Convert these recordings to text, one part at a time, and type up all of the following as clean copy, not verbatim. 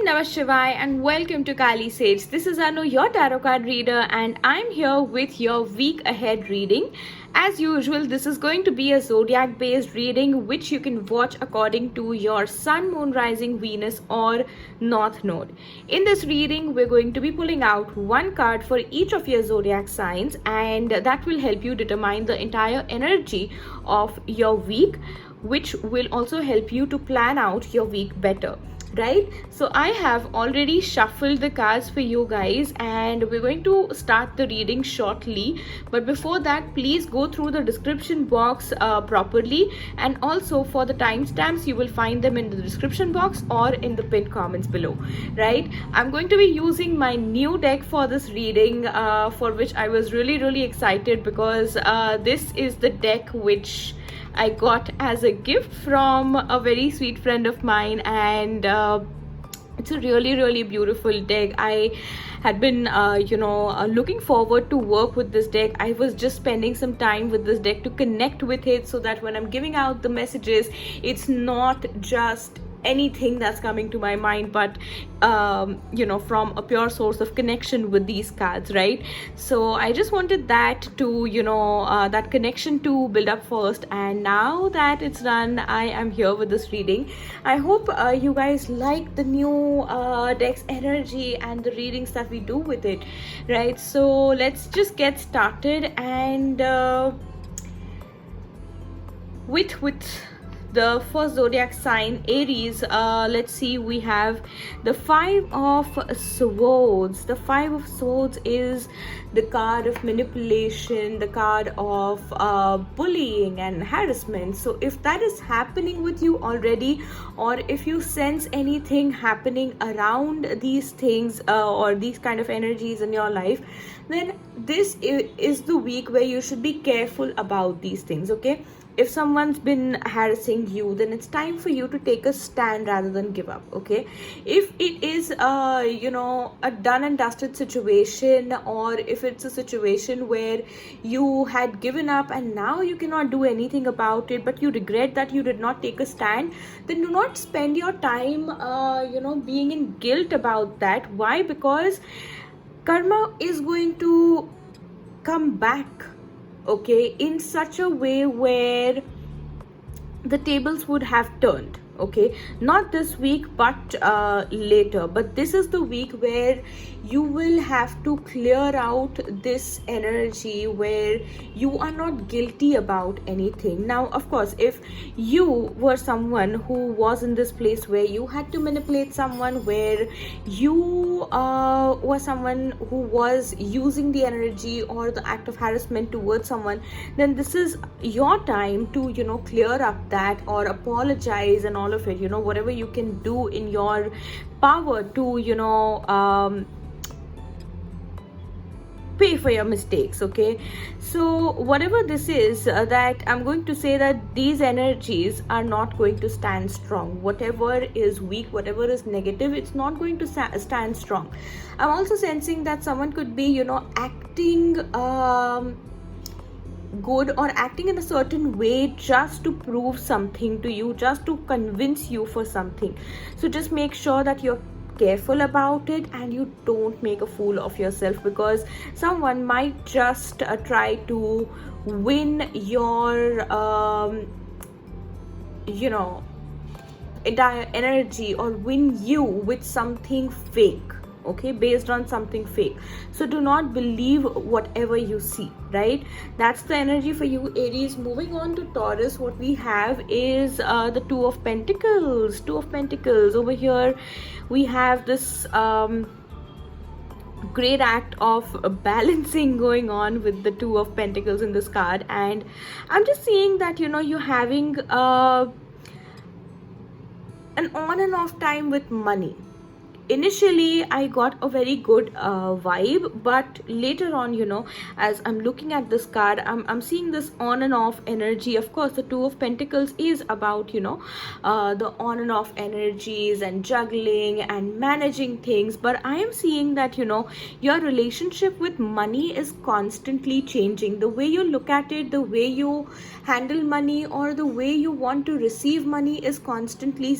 Namah Shivaya and welcome to Kali Sage. This is Anu, your tarot card reader, and I'm here with your week ahead reading. As usual, this is going to be a zodiac based reading which you can watch according to your sun, moon, rising, Venus or north node. In this reading, we're going to be pulling out one card for each of your zodiac signs, and that will help you determine the entire energy of your week, which will also help you to plan out your week better. Right, so I have already shuffled the cards for you guys and we're going to start the reading shortly, but before that please go through the description box properly, and also for the timestamps you will find them in the description box or in the pinned comments below. Right, I'm going to be using my new deck for this reading, for which I was really excited because this is the deck which I got as a gift from a very sweet friend of mine, and it's a really beautiful deck. I had been looking forward to work with this deck. I was just spending some time with this deck to connect with it, so that when I'm giving out the messages, it's not just anything that's coming to my mind, but from a pure source of connection with these cards, right? So I just wanted that to that connection to build up first, and now that it's done, I am here with this reading. I hope you guys like the new deck's energy and the readings that we do with it, right? So let's just get started, and with the first zodiac sign, Aries. Let's see, we have the Five of Swords. The Five of Swords is the card of manipulation, the card of bullying and harassment. So if that is happening with you already, or if you sense anything happening around these things or these kind of energies in your life, then this is the week where you should be careful about these things. Okay, if someone's been harassing you, then it's time for you to take a stand rather than give up. Okay, if it is a done and dusted situation, or if it's a situation where you had given up and now you cannot do anything about it, but you regret that you did not take a stand, then do not spend your time being in guilt about that. Why? Because karma is going to come back, okay, in such a way where the tables would have turned. Okay, not this week but later, but this is the week where you will have to clear out this energy where you are not guilty about anything. Now of course, if you were someone who was in this place where you had to manipulate someone, where you were someone who was using the energy or the act of harassment towards someone, then this is your time to clear up that, or apologize and all of it, whatever you can do in your power to pay for your mistakes. Okay, so whatever this is, that I'm going to say that these energies are not going to stand strong. Whatever is weak, whatever is negative, it's not going to stand strong. I'm also sensing that someone could be acting good, or acting in a certain way just to prove something to you, just to convince you for something. So just make sure that you're careful about it and you don't make a fool of yourself, because someone might just try to win your entire energy, or win you with something fake. Okay, based on something fake. So do not believe whatever you see, right? That's the energy for you, Aries. Moving on to Taurus, what we have is the Two of Pentacles. Two of Pentacles. Over here we have this great act of balancing going on with the Two of Pentacles in this card, and I'm just seeing that you're having an on and off time with money. Initially I got a very good vibe, but later on, as I'm looking at this card, I'm seeing this on and off energy. Of course, the Two of Pentacles is about the on and off energies and juggling and managing things, but I am seeing that your relationship with money is constantly changing. The way you look at it, the way you handle money, or the way you want to receive money is constantly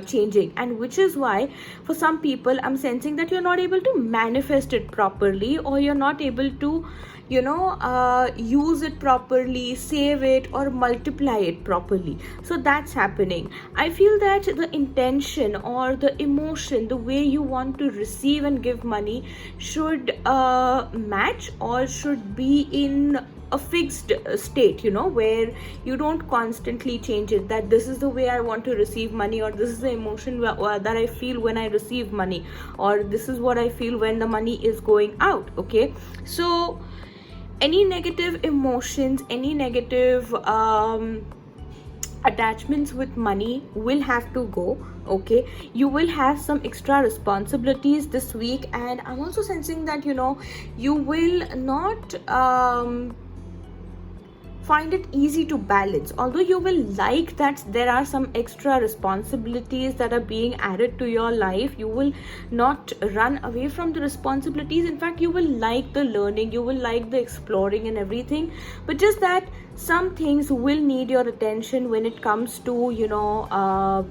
changing, and which is why for some people, I'm sensing that you're not able to manifest it properly, or you're not able to use it properly, save it, or multiply it properly. So that's happening. I feel that the intention or the emotion, the way you want to receive and give money should match, or should be in a fixed state, where you don't constantly change it, that this is the way I want to receive money, or this is the emotion that I feel when I receive money, or this is what I feel when the money is going out. Okay, so any negative emotions, any negative attachments with money will have to go. Okay, you will have some extra responsibilities this week, and I'm also sensing that you will not find it easy to balance, although you will like that there are some extra responsibilities that are being added to your life. You will not run away from the responsibilities. In fact, you will like the learning, you will like the exploring and everything, but just that some things will need your attention when it comes to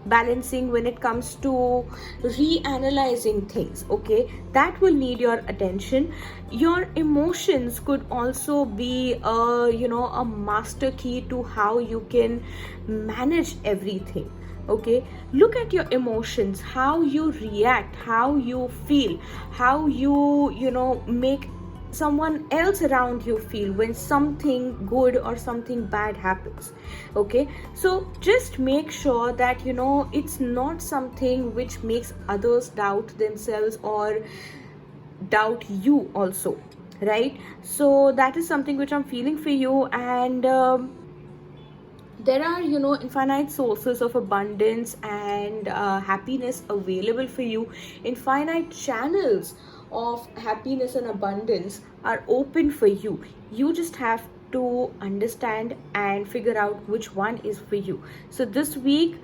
balancing, when it comes to reanalyzing things. Okay, that will need your attention. Your emotions could also be a master key to how you can manage everything. Okay, look at your emotions, how you react, how you feel, how you make someone else around you feel when something good or something bad happens. Okay, so just make sure that it's not something which makes others doubt themselves or doubt you also, right? So that is something which I'm feeling for you. And there are infinite sources of abundance and happiness available for you. Infinite channels of happiness and abundance are open for you. You just have to understand and figure out which one is for you. So this week,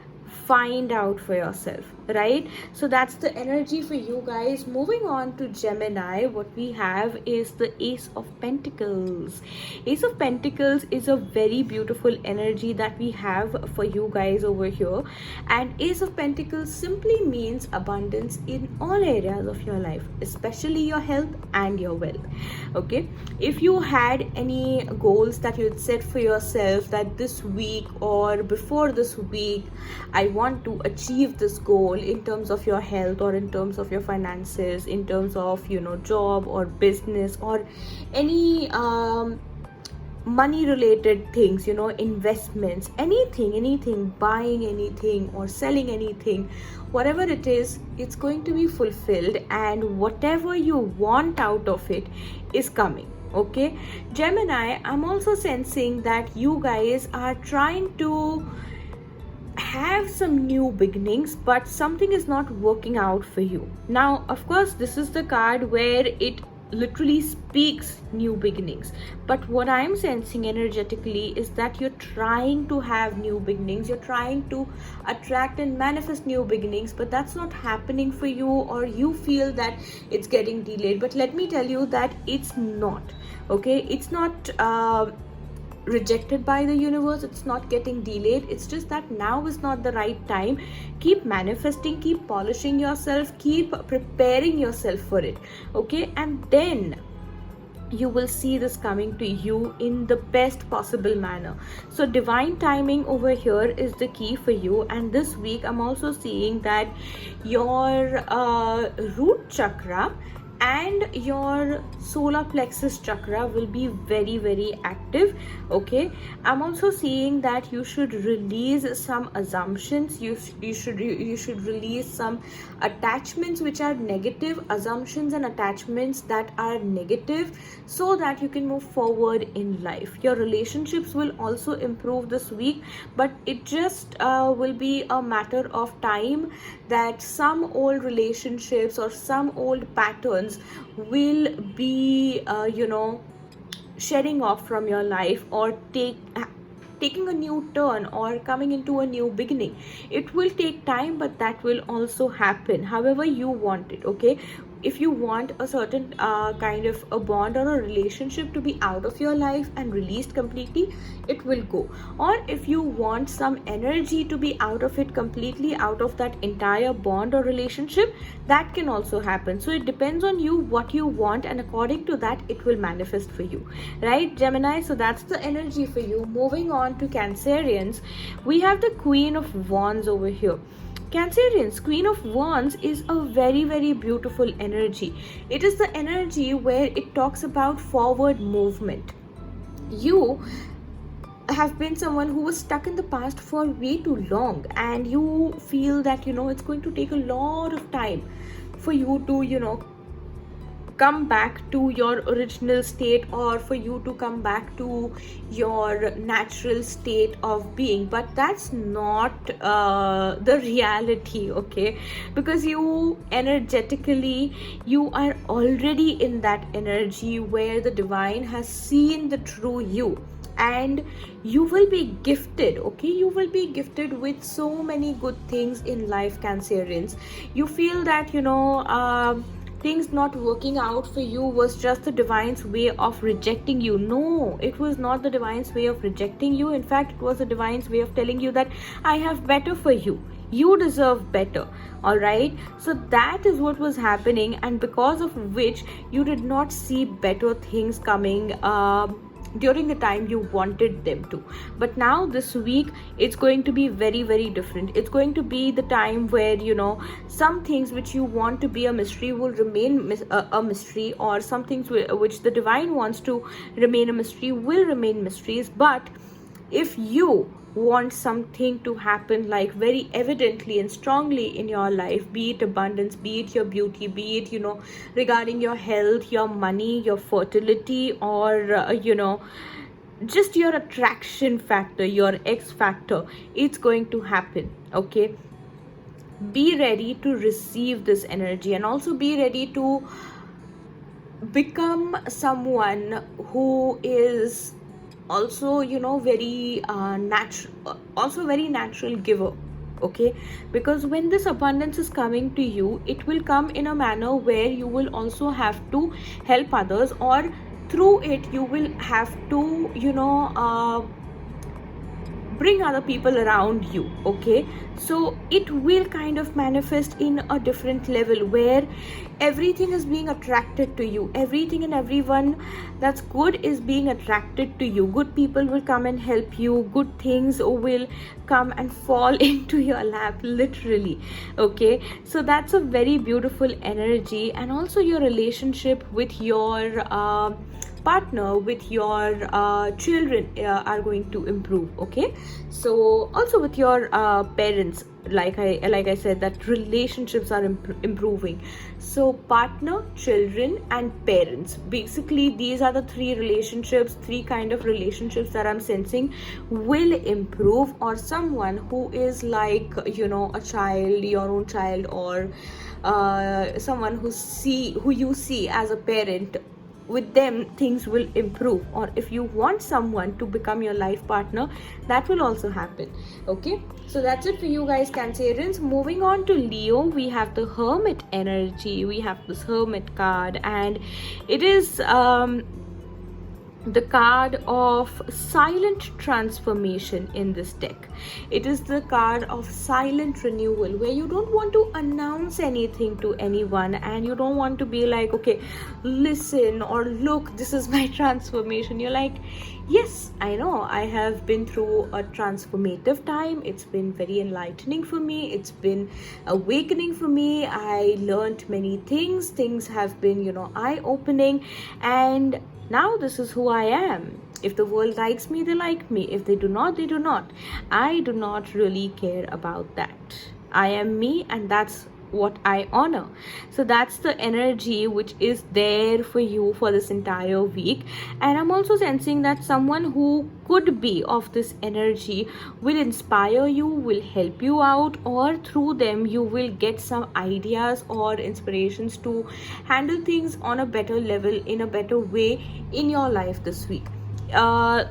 find out for yourself, right? So that's the energy for you guys. Moving on to Gemini, what we have is the Ace of Pentacles. Ace of Pentacles is a very beautiful energy that we have for you guys over here, and Ace of Pentacles simply means abundance in all areas of your life, especially your health and your wealth. Okay, if you had any goals that you had set for yourself, that this week or before this week I want to achieve this goal in terms of your health, or in terms of your finances, in terms of job or business, or any money related things, investments, anything, buying anything or selling anything, whatever it is, it's going to be fulfilled, and whatever you want out of it is coming. Okay, Gemini, I'm also sensing that you guys are trying to have some new beginnings, but something is not working out for you. Now, of course, this is the card where it literally speaks new beginnings, but what I'm sensing energetically is that you're trying to have new beginnings, you're trying to attract and manifest new beginnings, but that's not happening for you, or you feel that it's getting delayed. But let me tell you that it's not. Okay, it's not rejected by the universe, it's not getting delayed, it's just that now is not the right time. Keep manifesting, keep polishing yourself, keep preparing yourself for it. Okay, and then you will see this coming to you in the best possible manner. So divine timing over here is the key for you. And this week I'm also seeing that your root chakra and your solar plexus chakra will be very, very active. Okay, I'm also seeing that you should release some assumptions, you should release some attachments which are negative, assumptions and attachments that are negative, so that you can move forward in life. Your relationships will also improve this week, but it just will be a matter of time that some old relationships or some old patterns will be shedding off from your life, or taking a new turn, or coming into a new beginning. It will take time, but that will also happen however you want it. Okay, if you want a certain kind of a bond or a relationship to be out of your life and released completely, it will go. Or if you want some energy to be out of it completely, out of that entire bond or relationship, that can also happen. So it depends on you what you want, and according to that it will manifest for you, right, Gemini? So that's the energy for you. Moving on to Cancerians, we have the Queen of Wands over here. Cancerians, Queen of Wands is a very beautiful energy. It is the energy where it talks about forward movement. You have been someone who was stuck in the past for way too long, and you feel that it's going to take a lot of time for you to come back to your original state, or for you to come back to your natural state of being. But that's not the reality, okay? Because you energetically, you are already in that energy where the divine has seen the true you, and you will be gifted, okay? You will be gifted with so many good things in life, Cancerians. You feel that things not working out for you was just the divine's way of rejecting you. No, it was not the divine's way of rejecting you. In fact, it was the divine's way of telling you that I have better for you. You deserve better. All right, so that is what was happening, and because of which you did not see better things coming during the time you wanted them to. But now this week it's going to be very different. It's going to be the time where some things which you want to be a mystery will remain a mystery, or some things which the divine wants to remain a mystery will remain mysteries. But if you want something to happen like very evidently and strongly in your life, be it abundance, be it your beauty, be it regarding your health, your money, your fertility, or just your attraction factor, your X factor, it's going to happen, okay? Be ready to receive this energy, and also be ready to become someone who is also very natural giver, okay? Because when this abundance is coming to you, it will come in a manner where you will also have to help others, or through it you will have to bring other people around you, okay? So it will kind of manifest in a different level where everything is being attracted to you. Everything and everyone that's good is being attracted to you. Good people will come and help you. Good things will come and fall into your lap, literally, okay? So that's a very beautiful energy. And also your relationship with your partner, with your children are going to improve, okay? So also with your parents, like I said, that relationships are improving. So partner, children, and parents, basically these are the three kind of relationships that I'm sensing will improve. Or someone who is like a child, your own child, or someone who you see as a parent, with them things will improve. Or if you want someone to become your life partner, that will also happen, okay? So that's it for you guys, Cancerians. Moving on to Leo, we have the Hermit energy. We have this Hermit card, and it is the card of silent transformation in this deck. It is the card of silent renewal, where you don't want to announce anything to anyone, and you don't want to be like, okay, listen, or look, this is my transformation. You're like, yes, I know, I have been through a transformative time. It's been very enlightening for me. It's been awakening for me. I learned many things. Things have been eye-opening, and now this is who I am. If the world likes me, they like me. If they do not, they do not. I do not really care about that. I am me, and that's what I honor. So that's the energy which is there for you for this entire week. And I'm also sensing that someone who could be of this energy will inspire you, will help you out, or through them you will get some ideas or inspirations to handle things on a better level, in a better way in your life this week.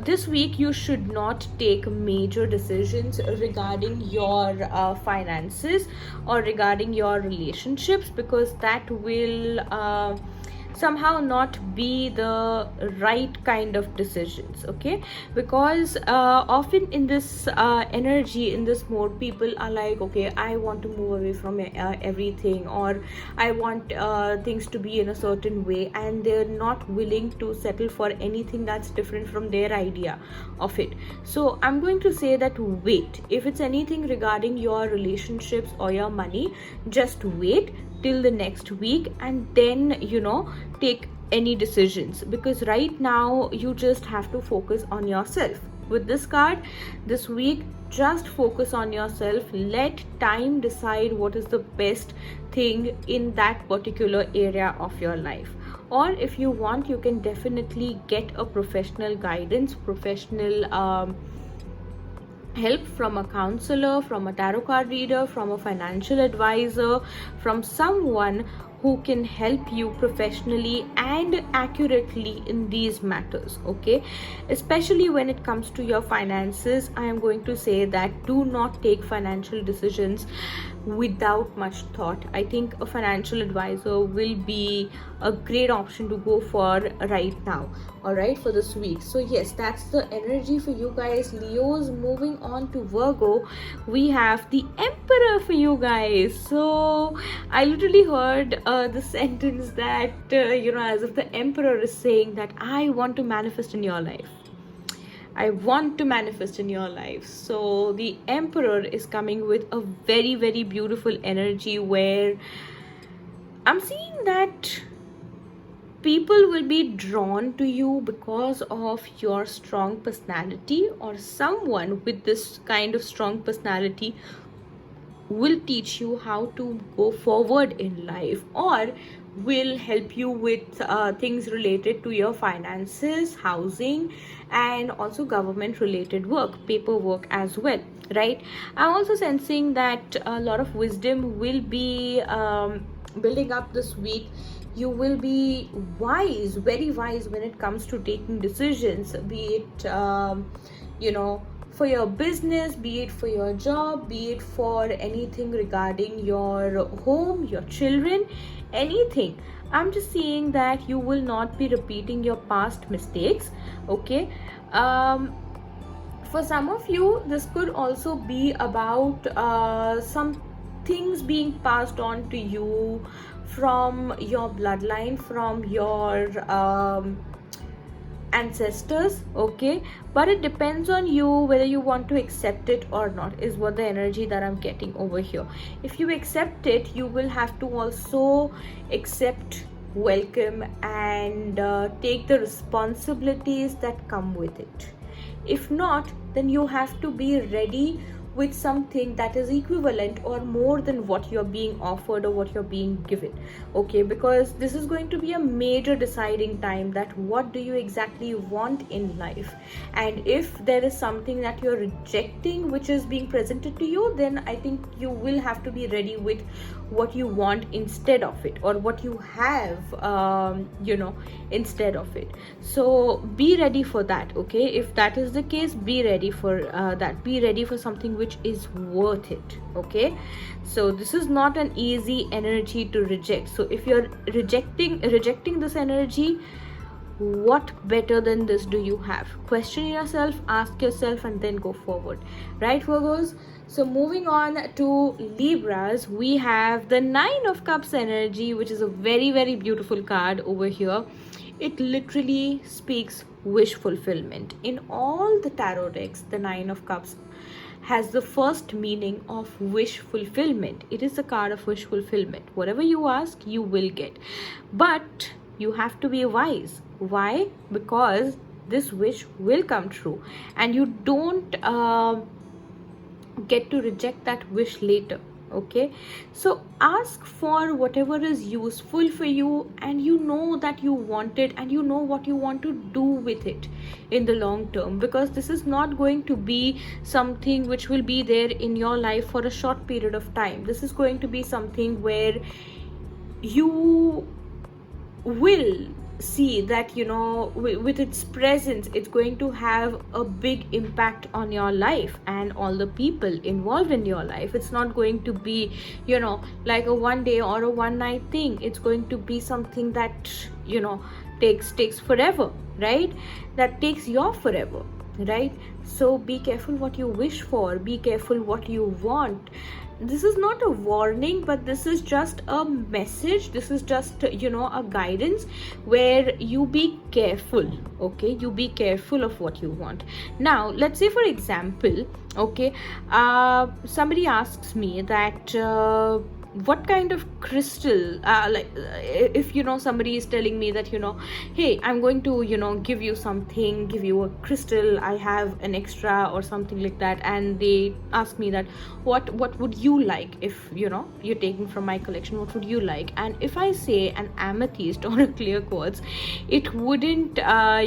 this week you should not take major decisions regarding your finances or regarding your relationships, because that will somehow not be the right kind of decisions. Okay, because often in this energy, in this mode, people are like, okay, I want to move away from everything, or I want things to be in a certain way, and they're not willing to settle for anything that's different from their idea of it. So I'm going to say that wait. If it's anything regarding your relationships or your money, just wait till the next week, and then take any decisions, because right now you just have to focus on yourself. With this card this week, just focus on yourself. Let time decide what is the best thing in that particular area of your life. Or if you want, you can definitely get a professional guidance, professional help from a counselor, from a tarot card reader, from a financial advisor, from someone who can help you professionally and accurately in these matters. Okay, especially when it comes to your finances, I am going to say that do not take financial decisions without much thought. I think a financial advisor will be a great option to go for right now. All right, for this week. So yes, that's the energy for you guys, Leos. Moving on to Virgo, we have the Emperor for you guys. So I literally heard the sentence that as if the Emperor is saying that I want to manifest in your life. I want to manifest in your life. So the Emperor is coming with a very, very beautiful energy, where I'm seeing that people will be drawn to you because of your strong personality, or someone with this kind of strong personality will teach you how to go forward in life, or will help you with things related to your finances, housing, and also government related work, paperwork as well, right? I'm also sensing that a lot of wisdom will be building up this week. You will be wise, very wise, when it comes to taking decisions, be it for your business, be it for your job, be it for anything regarding your home, your children, anything. I'm just seeing that you will not be repeating your past mistakes. Okay, for some of you this could also be about some things being passed on to you from your bloodline, from your ancestors. Okay, but it depends on you whether you want to accept it or not, is what the energy that I'm getting over here. If you accept it, you will have to also accept, welcome, and take the responsibilities that come with it. If not, then you have to be ready with something that is equivalent or more than what you're being offered or what you're being given. Okay, because this is going to be a major deciding time, that what do you exactly want in life. And if there is something that you're rejecting which is being presented to you, then I think you will have to be ready with what you want instead of it, or what you have instead of it. So be ready for that. Okay, if that is the case, be ready for that. Be ready for something which is worth it. Okay, so this is not an easy energy to reject. So if you're rejecting this energy, what better than this do you have? Question yourself, ask yourself, and then go forward, right, Virgos? So moving on to Libras, we have the Nine of Cups energy, which is a very, very beautiful card over here. It literally speaks wish fulfillment. In all the tarot decks, the Nine of Cups has the first meaning of wish fulfillment. It is a card of wish fulfillment. Whatever you ask, you will get. But you have to be wise. Why? Because this wish will come true, and you don't get to reject that wish later. Okay, so ask for whatever is useful for you, and you know that you want it, and you know what you want to do with it in the long term, because this is not going to be something which will be there in your life for a short period of time. This is going to be something where you will see that, you know, with its presence, it's going to have a big impact on your life and all the people involved in your life. It's not going to be, you know, like a one day or a one night thing. It's going to be something that, you know, takes forever, right? That takes your forever, right? So be careful what you wish for, be careful what you want. This is not a warning, but this is just a message. This is just, you know, a guidance where you be careful. Okay, you be careful of what you want. Now let's say, for example, okay, somebody asks me that what kind of crystal, if, you know, somebody is telling me that, you know, hey, I'm going to, you know, give you something, give you a crystal, I have an extra or something like that, and they ask me that what would you like, if, you know, you're taking from my collection, what would you like? And if I say an amethyst or a clear quartz, it wouldn't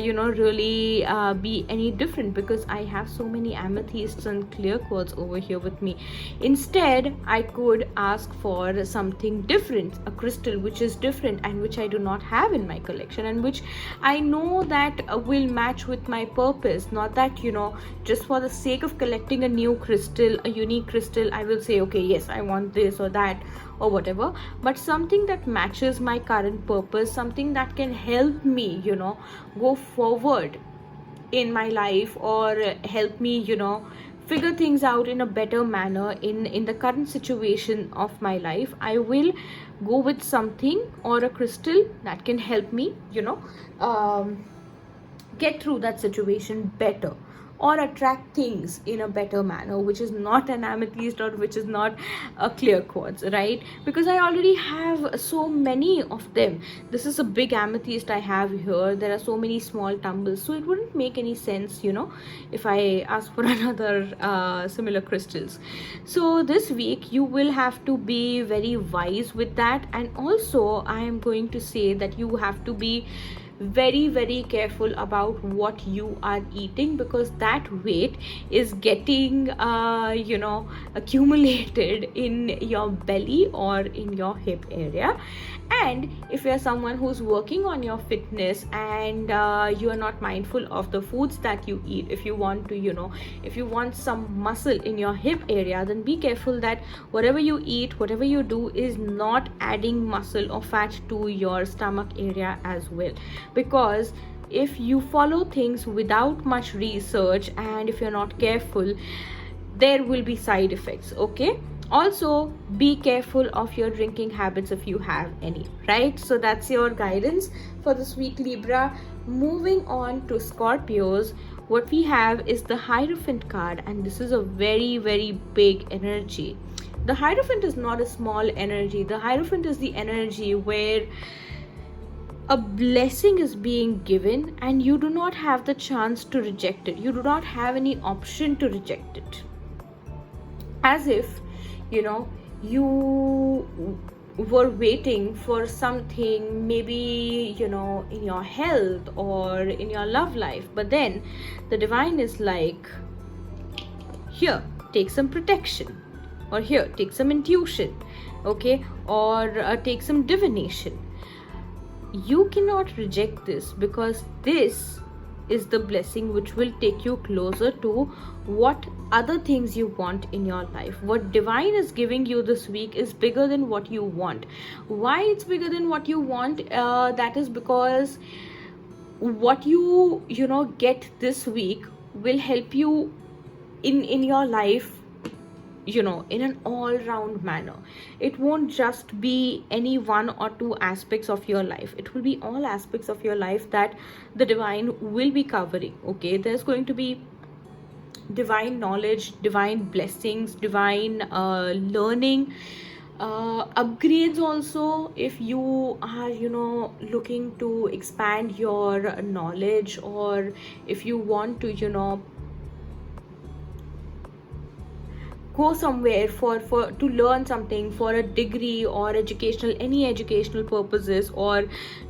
you know, really be any different, because I have so many amethysts and clear quartz over here with me. Instead, I could ask for something different, a crystal which is different and which I do not have in my collection, and which I know that will match with my purpose. Not that, you know, just for the sake of collecting a new crystal, a unique crystal, I will say, okay, yes, I want this or that or whatever, but something that matches my current purpose, something that can help me, you know, go forward in my life, or help me, you know, figure things out in a better manner in the current situation of my life. I will go with something or a crystal that can help me, you know, get through that situation better, or attract things in a better manner, which is not an amethyst or which is not a clear quartz, right? Because I already have so many of them. This is a big amethyst I have here. There are so many small tumbles, so it wouldn't make any sense, you know, if I ask for another similar crystals. So this week you will have to be very wise with that. And also I am going to say that you have to be very careful about what you are eating, because that weight is getting you know, accumulated in your belly or in your hip area. And if you're someone who's working on your fitness and you are not mindful of the foods that you eat, if you want to, you know, if you want some muscle in your hip area, then be careful that whatever you eat, whatever you do, is not adding muscle or fat to your stomach area as well. Because if you follow things without much research, and if you're not careful, there will be side effects. Okay, also be careful of your drinking habits if you have any, right? So that's your guidance for this week, Libra. Moving on to Scorpios, what we have is the Hierophant card, and this is a very big energy. The Hierophant is not a small energy. The Hierophant is the energy where a blessing is being given and you do not have the chance to reject it. You do not have any option to reject it. As if, you know, you were waiting for something, maybe, you know, in your health or in your love life, but then the divine is like, here, take some protection, or here, take some intuition, okay, or take some divination. You cannot reject this, because this is the blessing which will take you closer to what other things you want in your life. What divine is giving you this week is bigger than what you want. Why it's bigger than what you want? That is because what you know, get this week will help you in your life, you know, in an all-round manner. It won't just be any one or two aspects of your life. It will be all aspects of your life that the divine will be covering. Okay, there's going to be divine knowledge, divine blessings, divine learning, upgrades also. If you are, you know, looking to expand your knowledge, or if you want to, you know, go somewhere for to learn something for a degree or educational, any educational purposes, or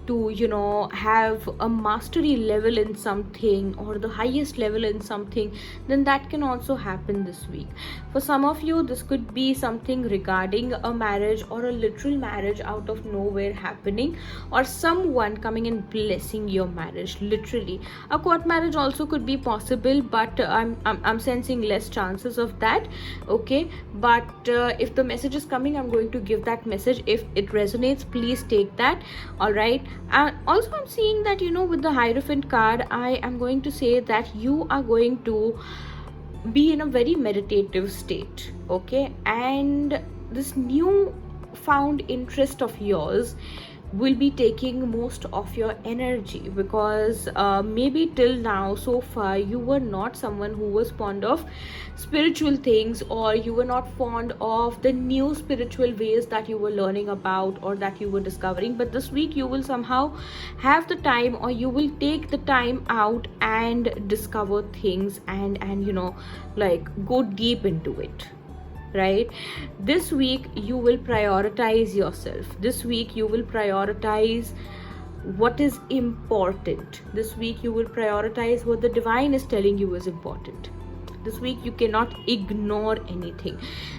to have a mastery level in something or the highest level in something, then that can also happen this week. For some of you, this could be something regarding a marriage or a literal marriage out of nowhere happening, or someone coming and blessing your marriage literally. A court marriage also could be possible, but I'm sensing less chances of that. Okay, but if the message is coming, I'm going to give that message. If it resonates, please take that. All right. Also, I'm seeing that with the Hierophant card, I am going to say that you are going to be in a very meditative state. Okay, and this new found interest of yours will be taking most of your energy, because maybe till now, so far, you were not someone who was fond of spiritual things, or you were not fond of the new spiritual ways that you were learning about or that you were discovering. But this week you will somehow have the time, or you will take the time out and discover things and like go deep into it. Right, this week you will prioritize yourself. This week you will prioritize what is important. This week you will prioritize what the divine is telling you is important. This week you cannot ignore anything.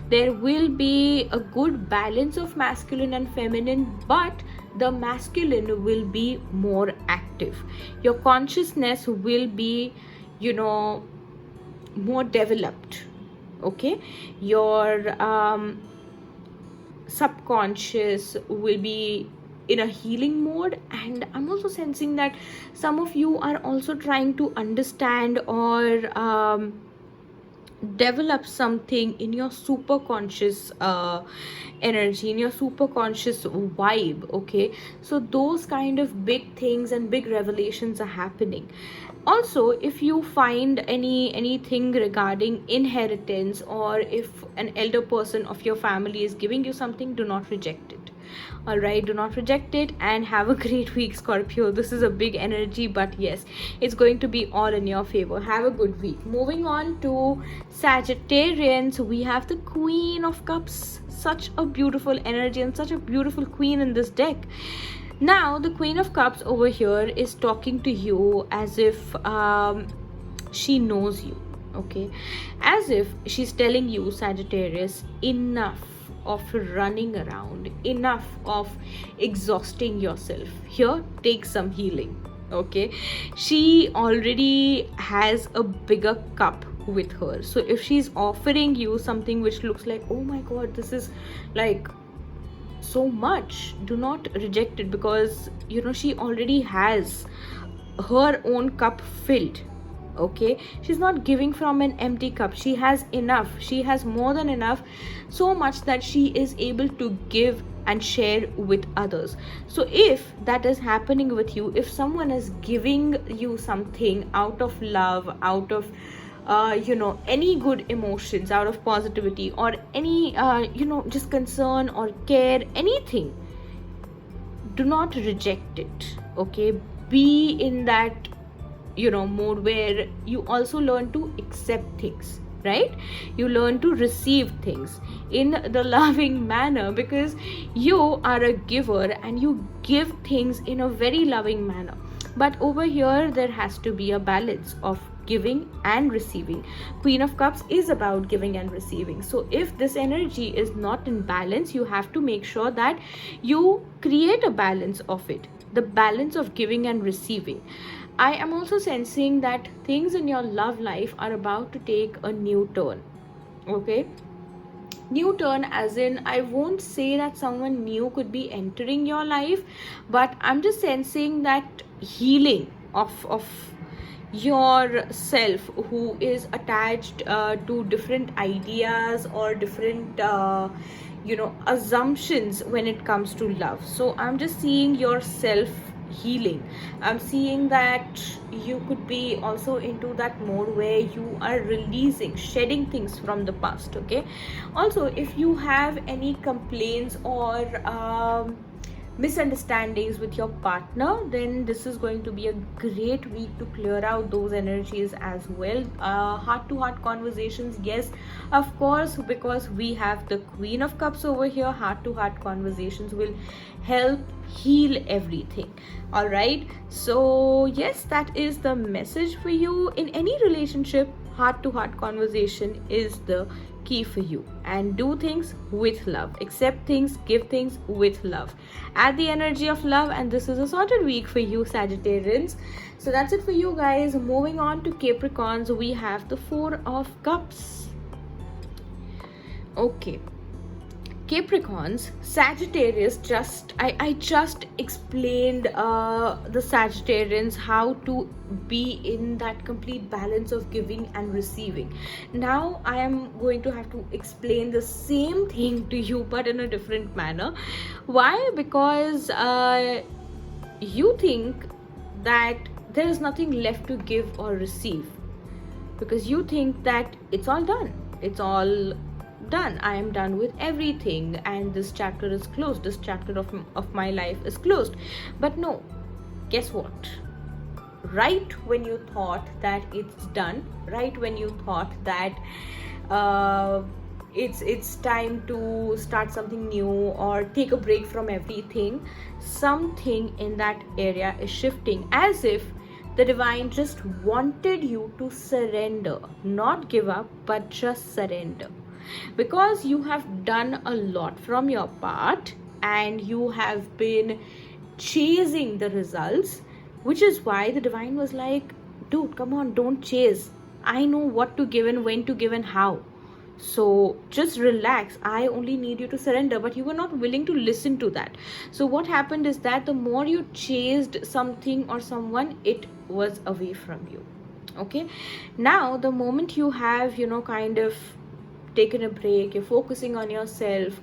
There will be a good balance of masculine and feminine, but the masculine will be more active. Your consciousness will be more developed. Okay, your subconscious will be in a healing mode. And I'm also sensing that some of you are also trying to understand or develop something in your super conscious energy, in your super conscious vibe. Okay, so those kind of big things and big revelations are happening. Also, if you find anything regarding inheritance, or if an elder person of your family is giving you something, do not reject it. All right, do not reject it, and have a great week, Scorpio. This is a big energy, but yes, it's going to be all in your favor. Have a good week. Moving on to Sagittarians, we have the Queen of Cups. Such a beautiful energy and such a beautiful queen in this deck. Now, the Queen of Cups over here is talking to you as if she knows you. Okay, as if she's telling you, Sagittarius, enough of running around, enough of exhausting yourself. Here, take some healing. Okay, she already has a bigger cup with her. So if she's offering you something which looks like, oh my god, this is like so much, do not reject it, because she already has her own cup filled. Okay, she's not giving from an empty cup. She has enough. She has more than enough, so much that she is able to give and share with others. So if that is happening with you, if someone is giving you something out of love, out of any good emotions, out of positivity, or any just concern or care, anything, do not reject it. Okay, be in that mode where you also learn to accept things, right? You learn to receive things in the loving manner, because you are a giver and you give things in a very loving manner. But over here, there has to be a balance of giving and receiving. Queen of Cups is about giving and receiving. So if this energy is not in balance, you have to make sure that you create a balance of it, the balance of giving and receiving. I am also sensing that things in your love life are about to take a new turn. Okay, new turn as in, I won't say that someone new could be entering your life, but I'm just sensing that healing of yourself who is attached to different ideas or different assumptions when it comes to love. So I'm just seeing yourself healing. I'm seeing that you could be also into that mode where you are releasing, shedding things from the past. Okay, also if you have any complaints or misunderstandings with your partner, then this is going to be a great week to clear out those energies as well. Heart to heart conversations, yes, of course, because we have the Queen of Cups over here. Heart to heart conversations will help heal everything. All right, so yes, that is the message for you. In any relationship, heart to heart conversation is the key for you, and do things with love, accept things, give things with love, add the energy of love, and this is a sorted week for you, Sagittarians. So that's it for you guys. Moving on to Capricorns, we have the Four of Cups. Okay, Capricorns, Sagittarius, I just explained the Sagittarians how to be in that complete balance of giving and receiving. Now I am going to have to explain the same thing to you, but in a different manner. Why? Because you think that there is nothing left to give or receive, because you think that it's all done, it's all done, I am done with everything, and this chapter is closed, this chapter of my life is closed. But no, guess what? Right when you thought that it's done, right when you thought that it's time to start something new or take a break from everything, something in that area is shifting, as if the divine just wanted you to surrender, not give up, but just surrender. Because you have done a lot from your part and you have been chasing the results, which is why the divine was like, dude, come on, don't chase. I know what to give and when to give and how. So just relax. I only need you to surrender. But you were not willing to listen to that. So what happened is that the more you chased something or someone, it was away from you. Okay. Now, the moment you have, kind of taken a break, you're focusing on yourself,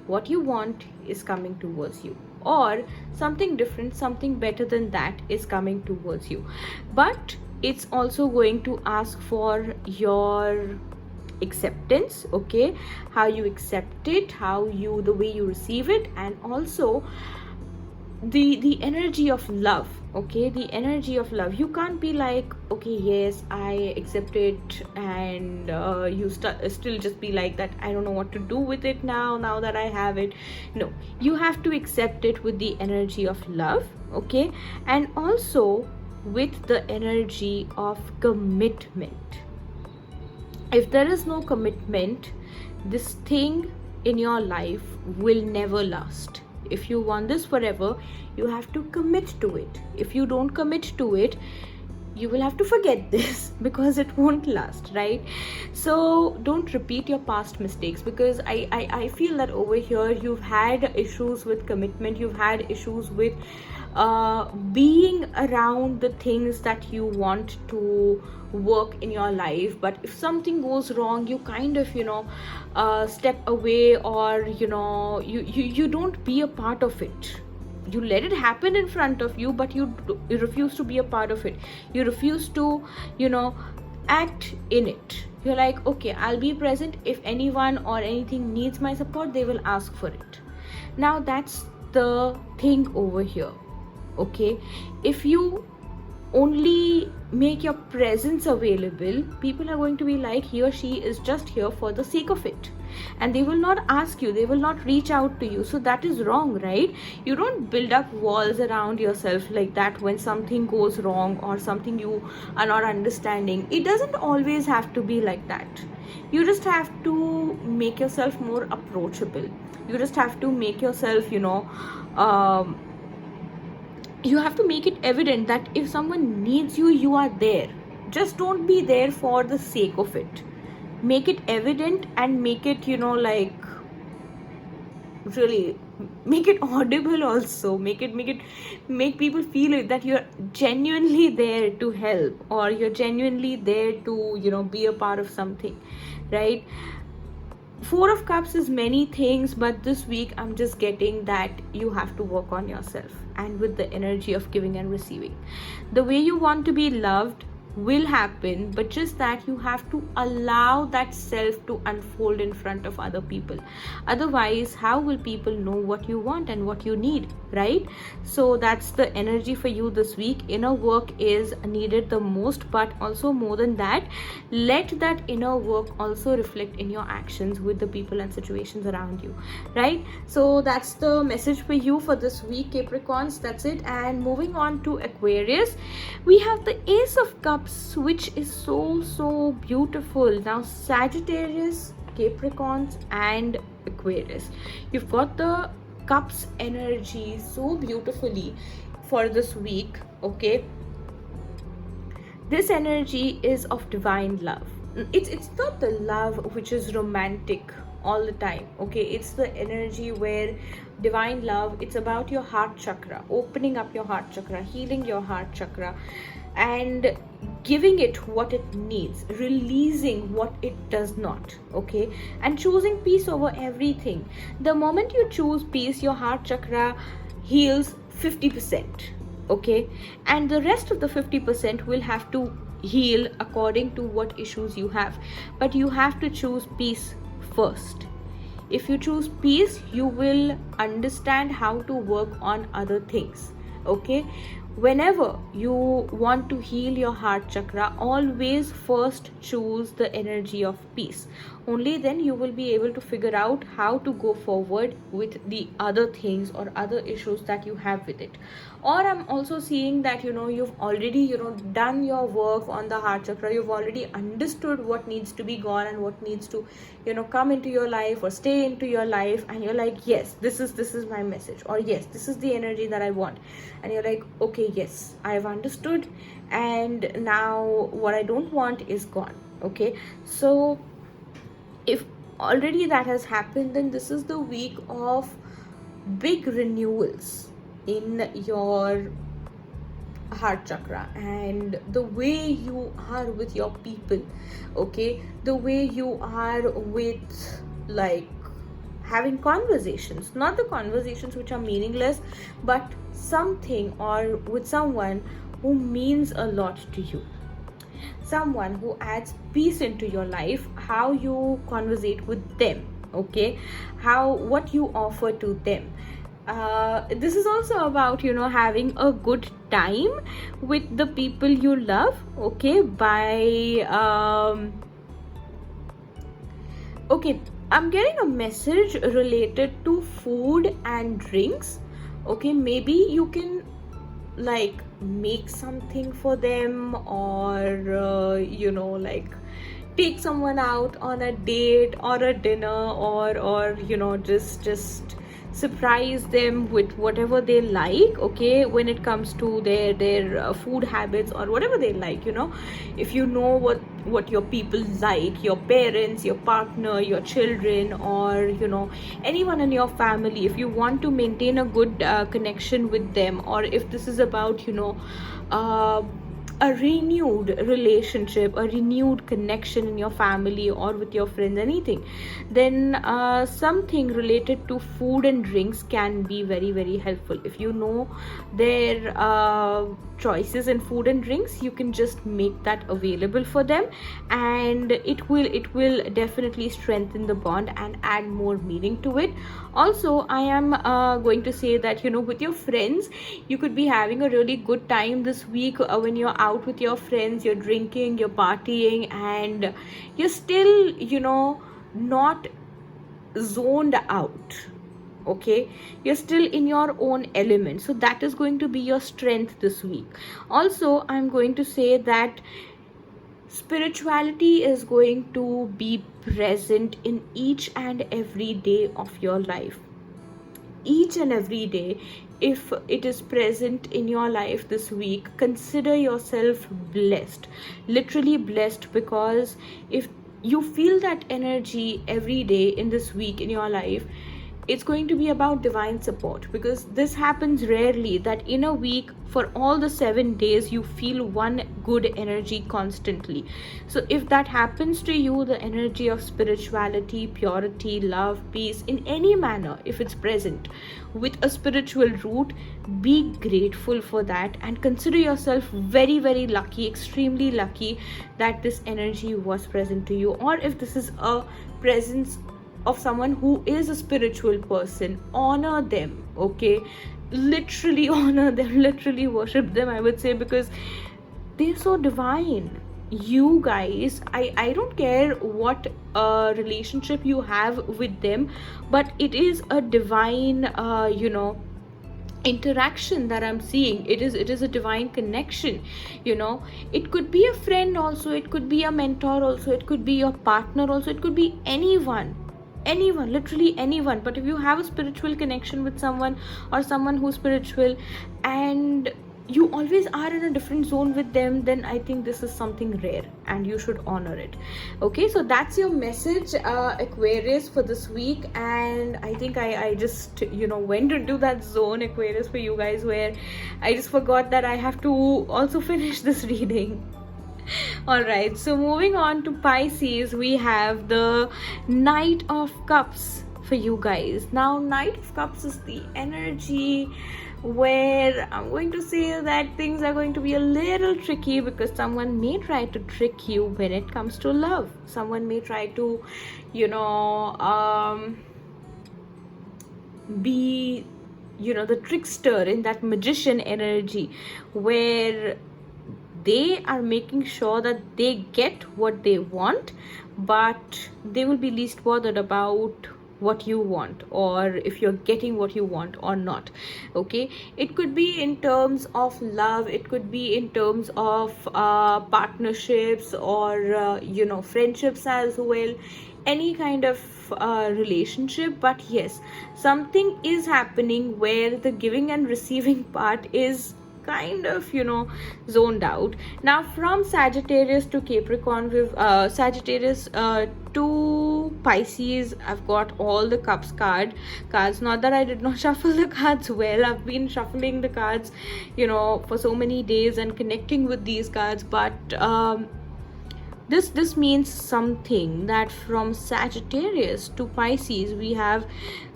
what you want is coming towards you, or something different, something better than that is coming towards you. But it's also going to ask for your acceptance, okay, how you accept it, the way you receive it, and also the energy of love. Okay, the energy of love. You can't be like, okay, yes, I accept it, and you still just be like that, I don't know what to do with it now that I have it. No, you have to accept it with the energy of love, okay, and also with the energy of commitment. If there is no commitment, this thing in your life will never last. If you want this forever, you have to commit to it. If you don't commit to it, you will have to forget this, because it won't last, right? So don't repeat your past mistakes, because I feel that over here you've had issues with commitment, you've had issues with being around the things that you want to work in your life. But if something goes wrong, you kind of step away, or you don't be a part of it. You let it happen in front of you, but you refuse to be a part of it. You refuse to act in it. You're like, okay, I'll be present. If anyone or anything needs my support, they will ask for it. Now that's the thing over here. Okay, if you only make your presence available, people are going to be like, he or she is just here for the sake of it, and they will not ask you, they will not reach out to you. So that is wrong, right? You don't build up walls around yourself like that when something goes wrong or something you are not understanding. It doesn't always have to be like that. You just have to make yourself more approachable. You just have to make yourself you have to make it evident that if someone needs you, you are there. Just don't be there for the sake of it. Make it evident and make it really make it audible also. Make people feel it, that you're genuinely there to help, or you're genuinely there to be a part of something, right? Four of Cups is many things, but this week I'm just getting that you have to work on yourself, and with the energy of giving and receiving. The way you want to be loved, will happen, but just that you have to allow that self to unfold in front of other people. Otherwise, how will people know what you want and what you need, right? So that's the energy for you this week. Inner work is needed the most, but also more than that, let that inner work also reflect in your actions with the people and situations around you, right? So that's the message for you for this week, Capricorns. That's it. And moving on to Aquarius, we have the Ace of Cups, which is so beautiful. Now Sagittarius, Capricorns and Aquarius, you've got the Cups energy so beautifully for this week. Okay, this energy is of divine love. It's not the love which is romantic all the time. Okay, it's the energy where divine love, it's about your heart chakra, opening up your heart chakra, healing your heart chakra, and giving it what it needs, releasing what it does not. Okay, and choosing peace over everything. The moment you choose peace, your heart chakra heals 50%. Okay, and the rest of the 50% will have to heal according to what issues you have, but you have to choose peace first. If you choose peace, you will understand how to work on other things. Okay, whenever you want to heal your heart chakra, always first choose the energy of peace. Only then you will be able to figure out how to go forward with the other things or other issues that you have with it. Or I'm also seeing that you've already done your work on the heart chakra. You've already understood what needs to be gone and what needs to come into your life or stay into your life, and you're like, yes, this is my message, or yes, this is the energy that I want. And you're like, okay, yes, I've understood, and now what I don't want is gone. Okay, so if already that has happened, then this is the week of big renewals in your heart chakra and the way you are with your people. Okay, the way you are with, like, having conversations, not the conversations which are meaningless, but something or with someone who means a lot to you, someone who adds peace into your life, how you conversate with them. Okay, what you offer to them. This is also about having a good time with the people you love. Okay, okay, I'm getting a message related to food and drinks. Okay, maybe you can like make something for them, or like take someone out on a date or a dinner, or just surprise them with whatever they like. Okay, when it comes to their food habits or whatever they like. If you know what your people like, your parents, your partner, your children, or anyone in your family, if you want to maintain a good connection with them, or if this is about a renewed relationship, a renewed connection in your family or with your friends, anything, then something related to food and drinks can be very helpful. If you know their choices in food and drinks, you can just make that available for them, and it will definitely strengthen the bond and add more meaning to it. Also, I am going to say that with your friends, you could be having a really good time this week when you're out with your friends, you're drinking, you're partying, and you're still not zoned out. Okay, you're still in your own element, so that is going to be your strength this week. Also, I'm going to say that spirituality is going to be present in each and every day of your life. Each and every day, if it is present in your life this week, consider yourself blessed, literally blessed, because if you feel that energy every day in this week in your life, it's going to be about divine support, because this happens rarely that in a week for all the 7 days you feel one good energy constantly. So if that happens to you, the energy of spirituality, purity, love, peace in any manner, if it's present with a spiritual root, be grateful for that and consider yourself very, very lucky, extremely lucky that this energy was present to you. Or if this is a presence of someone who is a spiritual person, honor them, okay? Literally honor them, literally worship them, I would say, because they're so divine. You guys, I don't care what relationship you have with them, but it is a divine interaction that I'm seeing. It is a divine connection. It could be a friend also, it could be a mentor also, it could be your partner also, it could be anyone, literally anyone. But if you have a spiritual connection with someone, or someone who's spiritual, and you always are in a different zone with them, then I think this is something rare and you should honor it. Okay, so that's your message, Aquarius, for this week. And I think I just went into that zone, Aquarius, for you guys, where I just forgot that I have to also finish this reading. All right, so moving on to Pisces, we have the Knight of Cups for you guys. Now, Knight of Cups is the energy where I'm going to say that things are going to be a little tricky, because someone may try to trick you when it comes to love. Someone may try to be the trickster in that magician energy, where they are making sure that they get what they want, but they will be least bothered about what you want, or if you're getting what you want or not. Okay, it could be in terms of love, it could be in terms of partnerships, or friendships as well, any kind of relationship. But yes, something is happening where the giving and receiving part is kind of zoned out. Now, from Sagittarius to Capricorn, with Sagittarius to Pisces, I've got all the cups cards. Not that I did not shuffle the cards well, I've been shuffling the cards for so many days and connecting with these cards, but this means something, that from Sagittarius to Pisces we have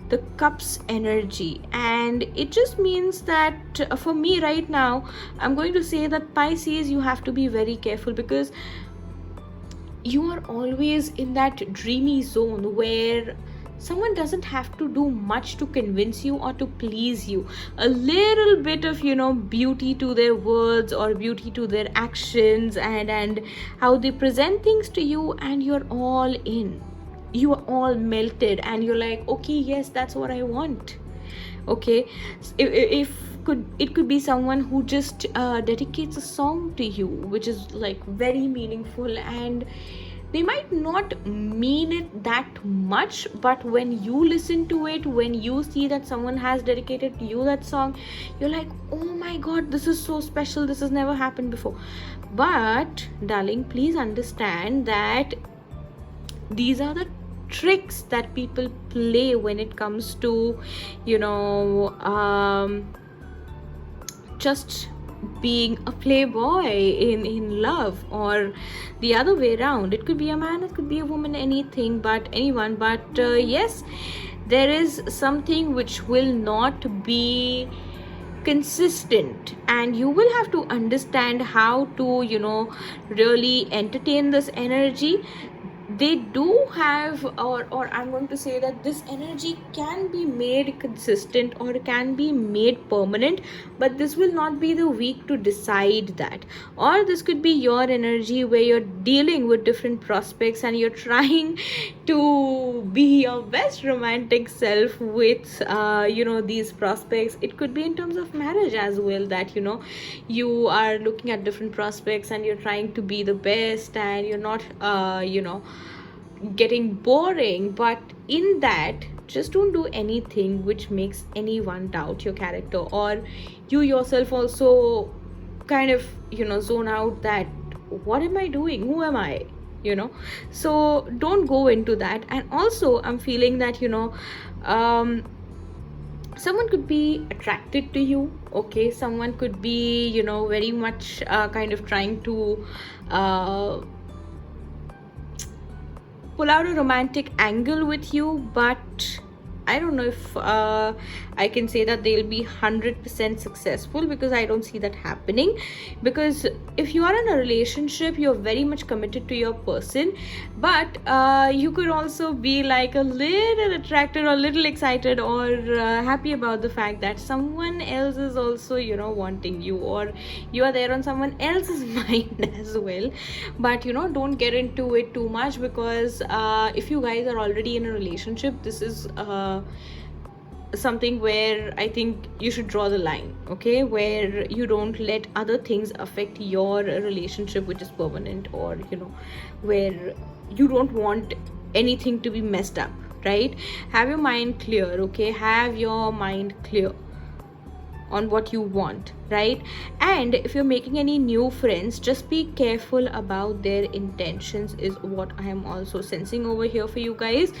the cups energy, and it just means that for me right now, I'm going to say that Pisces, you have to be very careful, because you are always in that dreamy zone where someone doesn't have to do much to convince you or to please you. A little bit of beauty to their words, or beauty to their actions, and how they present things to you, and you're all in, you are all melted, and you're like, okay, yes, that's what I want. Okay, if it could be someone who just dedicates a song to you, which is like very meaningful, and they might not mean it that much, but when you listen to it, when you see that someone has dedicated to you that song, you're like, oh my god, this is so special, this has never happened before. But darling, please understand that these are the tricks that people play when it comes to just being a playboy in love, or the other way around. It could be a man, it could be a woman, anyone, but yes, there is something which will not be consistent, and you will have to understand how to really entertain this energy. They do have, or I'm going to say that this energy can be made consistent or can be made permanent, but this will not be the week to decide that. Or this could be your energy where you're dealing with different prospects and you're trying to be your best romantic self with these prospects. It could be in terms of marriage as well, that you are looking at different prospects and you're trying to be the best, and you're not getting boring. But in that, just don't do anything which makes anyone doubt your character, or you yourself also kind of zone out that what am I doing, who am I, so don't go into that. And also I'm feeling that someone could be attracted to you, okay? Someone could be very much kind of trying to pull out a romantic angle with you, but I don't know if I can say that they'll be 100% successful, because I don't see that happening. Because if you are in a relationship, you're very much committed to your person, but you could also be like a little attracted or a little excited or happy about the fact that someone else is also wanting you, or you are there on someone else's mind as well. But don't get into it too much, because if you guys are already in a relationship, this is something where I think you should draw the line, okay, where you don't let other things affect your relationship, which is permanent, or where you don't want anything to be messed up, right? Have your mind clear, okay? Have your mind clear on what you want, right? And if you're making any new friends, just be careful about their intentions, is what I am also sensing over here for you guys.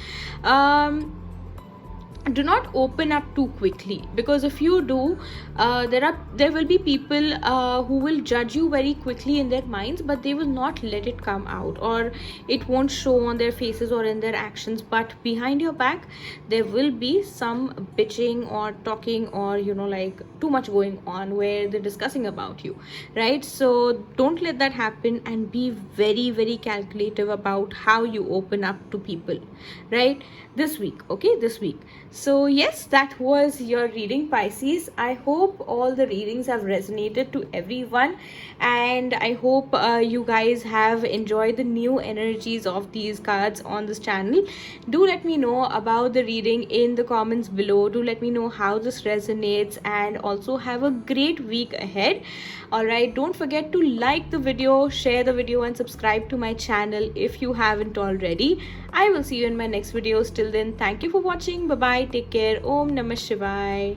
Do not open up too quickly, because if you do, there will be people who will judge you very quickly in their minds, but they will not let it come out, or it won't show on their faces or in their actions, but behind your back there will be some bitching or talking, or like too much going on where they're discussing about you, right? So don't let that happen, and be very, very calculative about how you open up to people, right, this week, okay, this week. So yes, that was your reading, Pisces. I hope all the readings have resonated to everyone, and I hope you guys have enjoyed the new energies of these cards on this channel. Do let me know about the reading in the comments below. Do let me know how this resonates, and also have a great week ahead. Alright, don't forget to like the video, share the video, and subscribe to my channel if you haven't already. I will see you in my next videos. Till then, thank you for watching. Bye bye, take care. Om Namah Shivaya.